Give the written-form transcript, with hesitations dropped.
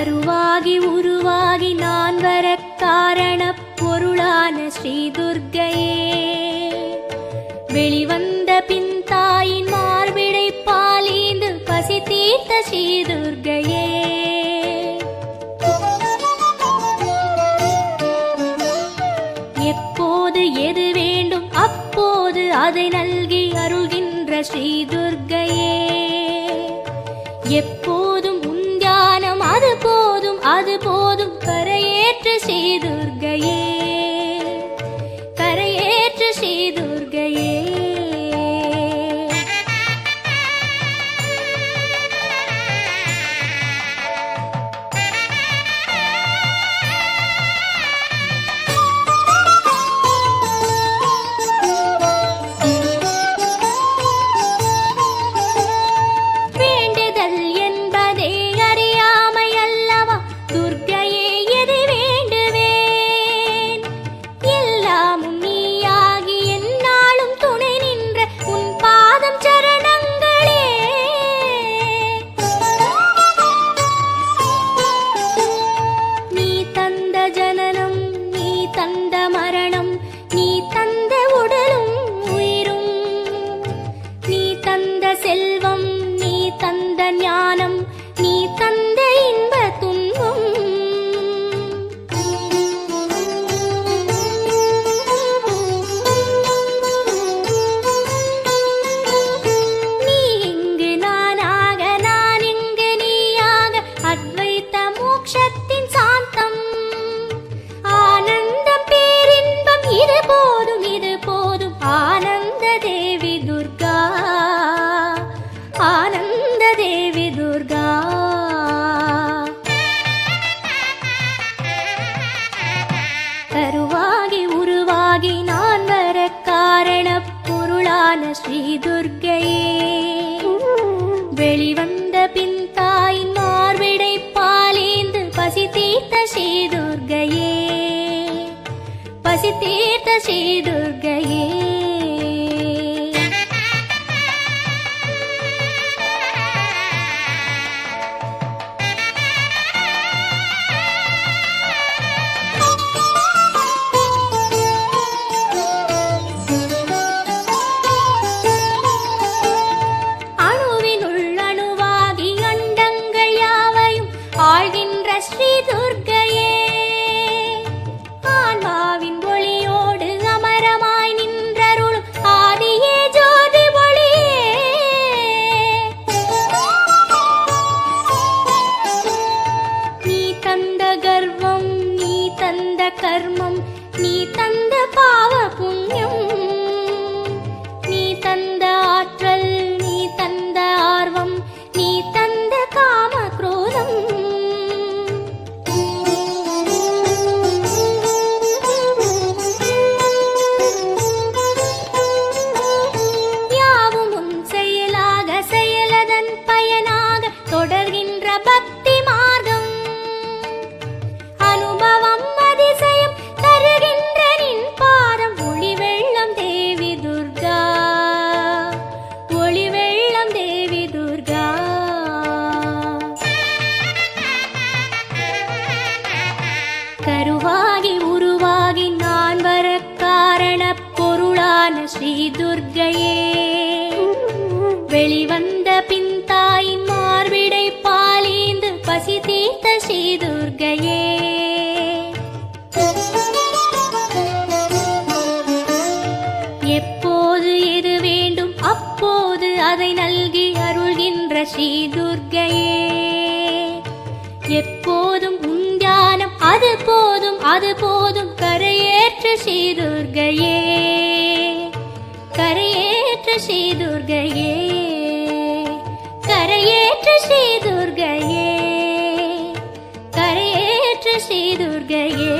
கருவாகி உருவாகி நான் வர காரண பொருளான ஸ்ரீ துர்க்கையே, வெளிவந்த பின் தாயின் மார்பிடை பாலீந்து பசி தீர்த்த ஸ்ரீ துர்க்கையே, எப்போது எது வேண்டும் அப்போது அதை நல்கி அருள்கின்ற ஸ்ரீ துர்க்கையே, எப்போதும் உந்தியானம் அது போதும் அது போதும் கரையேற்று ஸ்ரீ துர்க்கையே, கரையேற்று ஸ்ரீ துர்க்கையே. கருவாகி உருவாகி நான் வர காரண பொருளான ஸ்ரீ துர்க்கையே, வெளிவந்த பின் தாயின் மார்பிடை பாலீந்து பசி தீர்த்த ஸ்ரீ துர்க்கையே, பசி தீர்த்த ஸ்ரீ துர்க்கையே. ஸ்ரீ துர்க்கையே, ஆன்மாவின் ஒளியோடு அமரமாய் நின்றருளும் ஆதியே ஜோதி ஒளியே, நீ தந்த கர்வம் நீ தந்த கர்மம் நீ தந்த பாவ புண்ணியம், நீ தந்த ஆற்றல் நீ தந்த ஆர்வம் நீ தந்த காம குரோதம், தொடர்கின்ற பக்தி மார்க்கம், அனுபவம் அதிசயம் தருகின்ற நின் பாதம், ஒளி வெள்ளம் தேவி துர்கா, ஒளி வெள்ளம் தேவி துர்கா. கருவாகி உருவாகி நான் வர காரண பொருளான ஸ்ரீ துர்க்கையே, வெளிவந்த பின் தாயின் மார்பிடை பாலீந்து பசி தீர்த்த ஸ்ரீ துர்க்கையே, எப்போது எது வேண்டும் அப்போது அதை நல்கி அருள்கின்ற ஸ்ரீ துர்க்கையே, எப்போதும் உந்தியானம் அது போதும் அது போதும் கரையேற்று ஸ்ரீ துர்க்கையே, கரையேற்று ஸ்ரீ துர்க்கையே, கரையேற்று ஸ்ரீ துர்க்கையே, கரையேற்று ஸ்ரீ துர்க்கையே.